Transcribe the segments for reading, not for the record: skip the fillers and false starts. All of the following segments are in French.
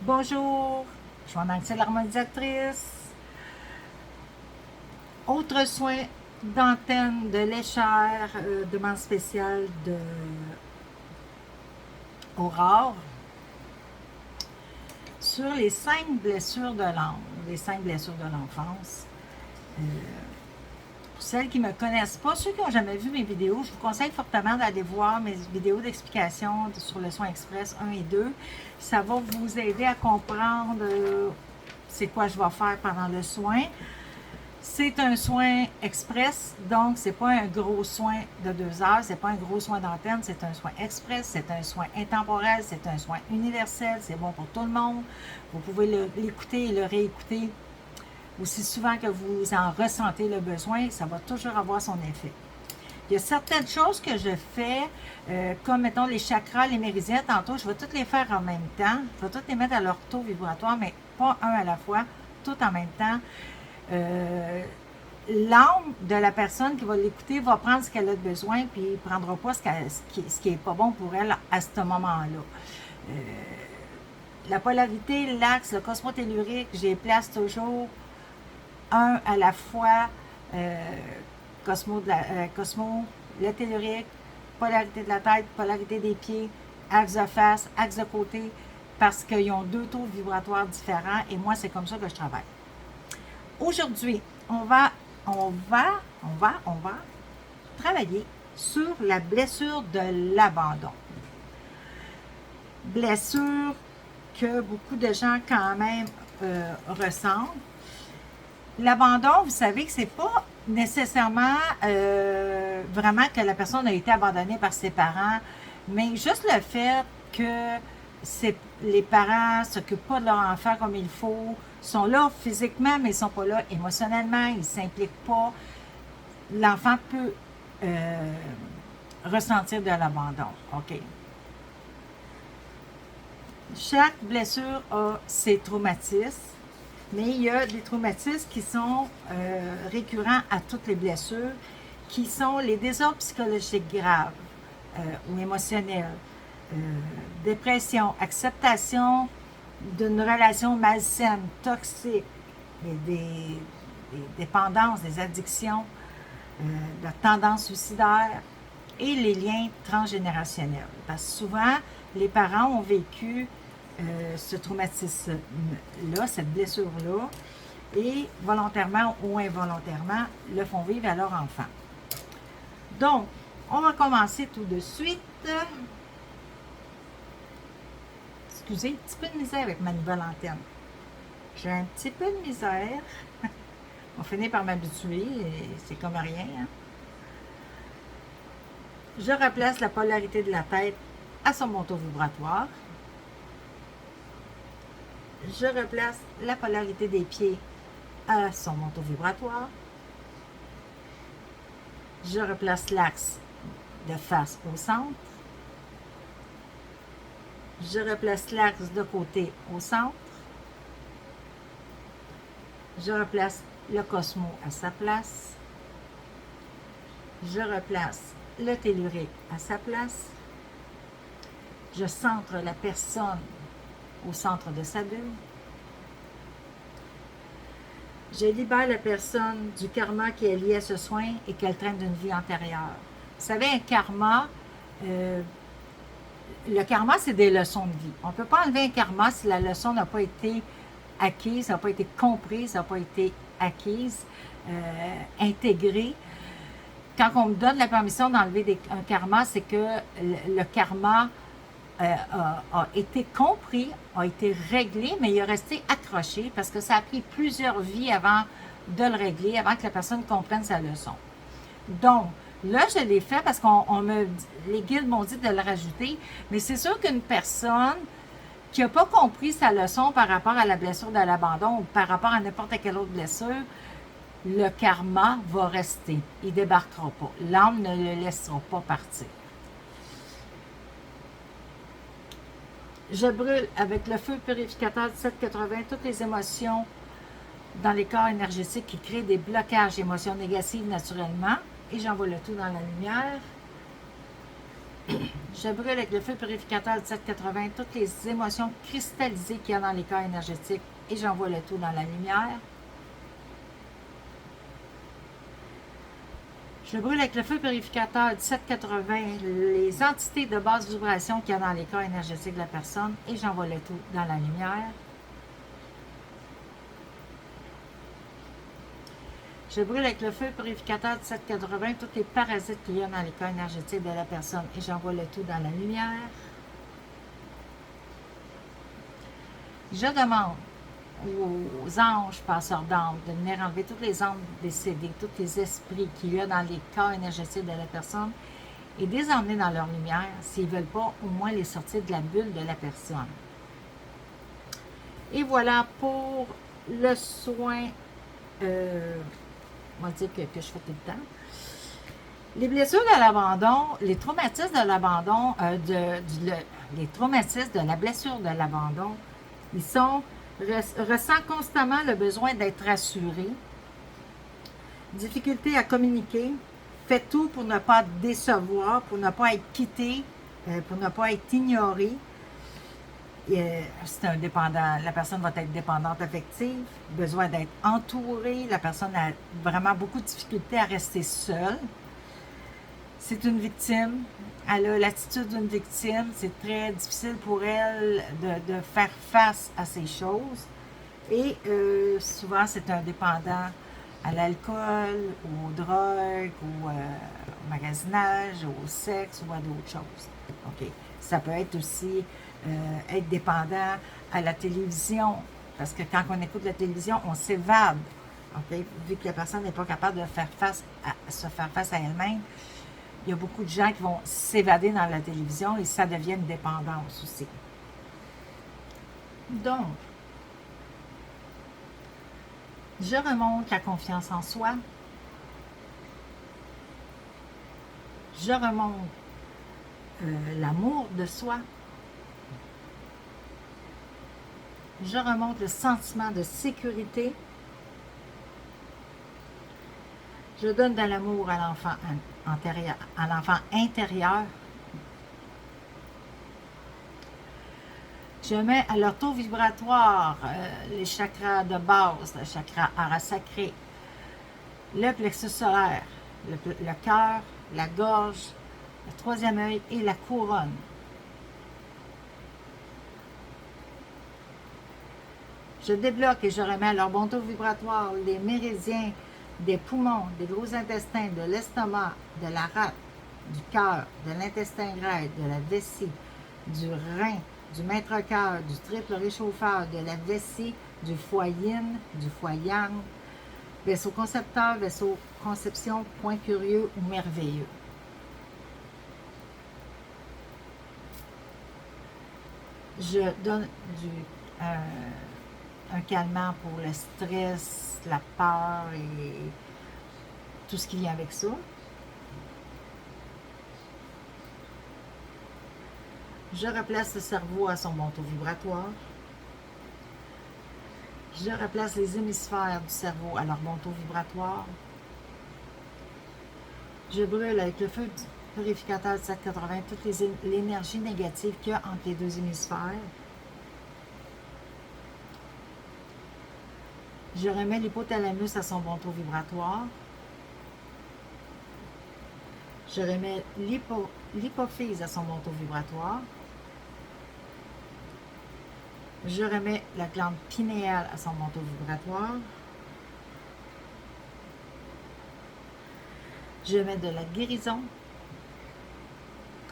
Bonjour, je suis Nancy l'harmonisatrice. Autre soin d'antenne, de léchère, demande spéciale de Aurore sur les 5 blessures de l'âme, les 5 blessures de l'enfance. Pour celles qui ne me connaissent pas, ceux qui n'ont jamais vu mes vidéos, je vous conseille fortement d'aller voir mes vidéos d'explication sur le soin express 1 et 2. Ça va vous aider à comprendre c'est quoi je vais faire pendant le soin. C'est un soin express, donc c'est pas un gros soin de 2 heures, c'est pas un gros soin d'antenne, c'est un soin express, c'est un soin intemporel, c'est un soin universel, c'est bon pour tout le monde. Vous pouvez l'écouter et le réécouter aussi souvent que vous en ressentez le besoin, ça va toujours avoir son effet. Il y a certaines choses que je fais, comme mettons les chakras, les méridiens, tantôt, je vais toutes les faire en même temps. Je vais toutes les mettre à leur taux vibratoire, mais pas un à la fois, tout en même temps. L'âme de la personne qui va l'écouter va prendre ce qu'elle a besoin, puis ne prendra pas ce qui n'est pas bon pour elle à ce moment-là. La polarité, l'axe, le cosmotellurique, je les place toujours un à la fois. Cosmo, le tellurique, polarité de la tête, polarité des pieds, axe de face, axe de côté, parce qu'ils ont 2 taux vibratoires différents et moi, c'est comme ça que je travaille. Aujourd'hui, on va travailler sur la blessure de l'abandon. Blessure que beaucoup de gens quand même ressentent. L'abandon, vous savez que c'est pas nécessairement vraiment que la personne a été abandonnée par ses parents, mais juste le fait que les parents ne s'occupent pas de leur enfant comme il faut, sont là physiquement, mais ils ne sont pas là émotionnellement, ils ne s'impliquent pas. L'enfant peut ressentir de l'abandon. OK. Chaque blessure a ses traumatismes, mais il y a des traumatismes qui sont récurrents à toutes les blessures, qui sont les désordres psychologiques graves ou émotionnels, dépression, acceptation d'une relation malsaine, toxique, des dépendances, des addictions, la tendance suicidaire et les liens transgénérationnels. Parce que souvent, les parents ont vécu ce traumatisme-là, cette blessure-là, et volontairement ou involontairement le font vivre à leur enfant. Donc, on va commencer tout de suite. Excusez, un petit peu de misère avec ma nouvelle antenne. J'ai un petit peu de misère. On finit par m'habituer et c'est comme rien. Hein? Je replace la polarité de la tête à son montant vibratoire. Je replace la polarité des pieds à son montant vibratoire. Je replace l'axe de face au centre. Je replace l'axe de côté au centre. Je replace le cosmo à sa place. Je replace le tellurique à sa place. Je centre la personne au centre de sa bulle. Je libère la personne du karma qui est lié à ce soin et qu'elle traîne d'une vie antérieure. Vous savez, un karma, le karma, c'est des leçons de vie. On ne peut pas enlever un karma si la leçon n'a pas été acquise, n'a pas été comprise, n'a pas été acquise, intégrée. Quand on me donne la permission d'enlever un karma, c'est que le karma a été compris, a été réglé, mais il est resté accroché parce que ça a pris plusieurs vies avant de le régler, avant que la personne comprenne sa leçon. Donc, là, je l'ai fait parce les guides m'ont dit de le rajouter, mais c'est sûr qu'une personne qui n'a pas compris sa leçon par rapport à la blessure de l'abandon ou par rapport à n'importe quelle autre blessure, le karma va rester. Il ne débarquera pas. L'âme ne le laissera pas partir. Je brûle avec le feu purificateur de 780 toutes les émotions dans les corps énergétiques qui créent des blocages d'émotions négatives naturellement et j'envoie le tout dans la lumière. Je brûle avec le feu purificateur du 780 toutes les émotions cristallisées qu'il y a dans les corps énergétiques et j'envoie le tout dans la lumière. Je brûle avec le feu purificateur du 780 les entités de basse vibration qu'il y a dans les corps énergétiques de la personne et j'envoie le tout dans la lumière. Je brûle avec le feu purificateur du 780 tous les parasites qu'il y a dans les corps énergétiques de la personne et j'envoie le tout dans la lumière. Je demande aux anges passeurs d'âme de venir enlever toutes les âmes décédées, tous les esprits qu'il y a dans les corps énergétiques de la personne et de les emmener dans leur lumière, s'ils ne veulent pas, au moins les sortir de la bulle de la personne. Et voilà pour le soin, on va dire que je fais tout le temps. Les blessures de l'abandon, les traumatismes de l'abandon, les traumatismes de la blessure de l'abandon, ils ressent constamment le besoin d'être rassuré, difficulté à communiquer, fait tout pour ne pas décevoir, pour ne pas être quitté, pour ne pas être ignoré. C'est un dépendant, la personne va être dépendante affective, besoin d'être entourée, la personne a vraiment beaucoup de difficultés à rester seule. C'est une victime, elle a l'attitude d'une victime, c'est très difficile pour elle de faire face à ces choses. Et souvent, c'est un dépendant à l'alcool, aux drogues, au magasinage, au sexe ou à d'autres choses. Okay. Ça peut être aussi être dépendant à la télévision, parce que quand on écoute la télévision, on s'évade. Okay. Vu que la personne n'est pas capable de se faire face à elle-même, il y a beaucoup de gens qui vont s'évader dans la télévision et ça devient une dépendance aussi. Donc, je remonte la confiance en soi. Je remonte l'amour de soi. Je remonte le sentiment de sécurité. Je donne de l'amour à l'enfant intérieur. Je mets à leur taux vibratoire les chakras de base, le chakra hara sacré, le plexus solaire, le cœur, la gorge, le troisième œil et la couronne. Je débloque et je remets à leur bon taux vibratoire les méridiens des poumons, des gros intestins, de l'estomac, de la rate, du cœur, de l'intestin grêle, de la vessie, du rein, du maître-cœur, du triple réchauffeur, de la vessie, du foie yin, du foie yang, vaisseau concepteur, vaisseau conception, point curieux ou merveilleux. Je donne un calmant pour le stress, la peur et tout ce qui vient avec ça. Je replace le cerveau à son bon taux vibratoire. Je replace les hémisphères du cerveau à leur bon taux vibratoire. Je brûle avec le feu purificateur de 780 toute l'énergie négative qu'il y a entre les deux hémisphères. Je remets l'hypothalamus à son bon taux vibratoire. Je remets l'hypophyse à son bon taux vibratoire. Je remets la glande pinéale à son bon taux vibratoire. Je mets de la guérison.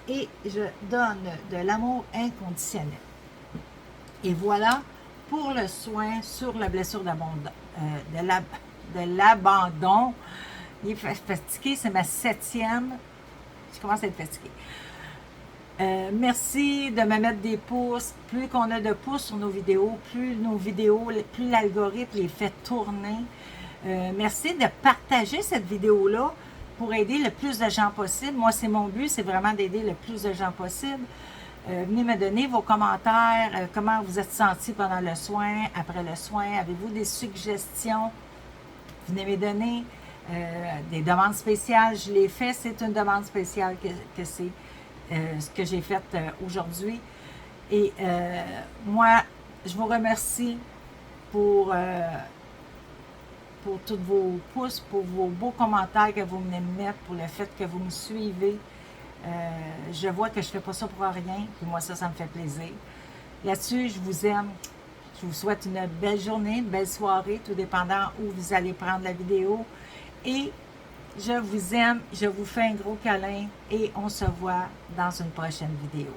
Et je donne de l'amour inconditionnel. Et voilà pour le soin sur la blessure d'abandon. De l'abandon. Il est fatigué, c'est ma 7e. Je commence à être fatiguée. Merci de me mettre des pouces. Plus qu'on a de pouces sur nos vidéos, plus l'algorithme les fait tourner. Merci de partager cette vidéo-là pour aider le plus de gens possible. Moi, c'est mon but, c'est vraiment d'aider le plus de gens possible. Venez me donner vos commentaires, comment vous êtes sentis pendant le soin, après le soin. Avez-vous des suggestions? Venez me donner des demandes spéciales. Je l'ai fait, c'est une demande spéciale que c'est. ce que j'ai fait aujourd'hui. Et moi, je vous remercie pour tous vos pouces, pour vos beaux commentaires que vous venez me mettre, pour le fait que vous me suivez. Je vois que je ne fais pas ça pour rien, puis moi ça me fait plaisir. Là-dessus, je vous aime. Je vous souhaite une belle journée, une belle soirée, tout dépendant où vous allez prendre la vidéo. Et je vous aime, je vous fais un gros câlin et on se voit dans une prochaine vidéo.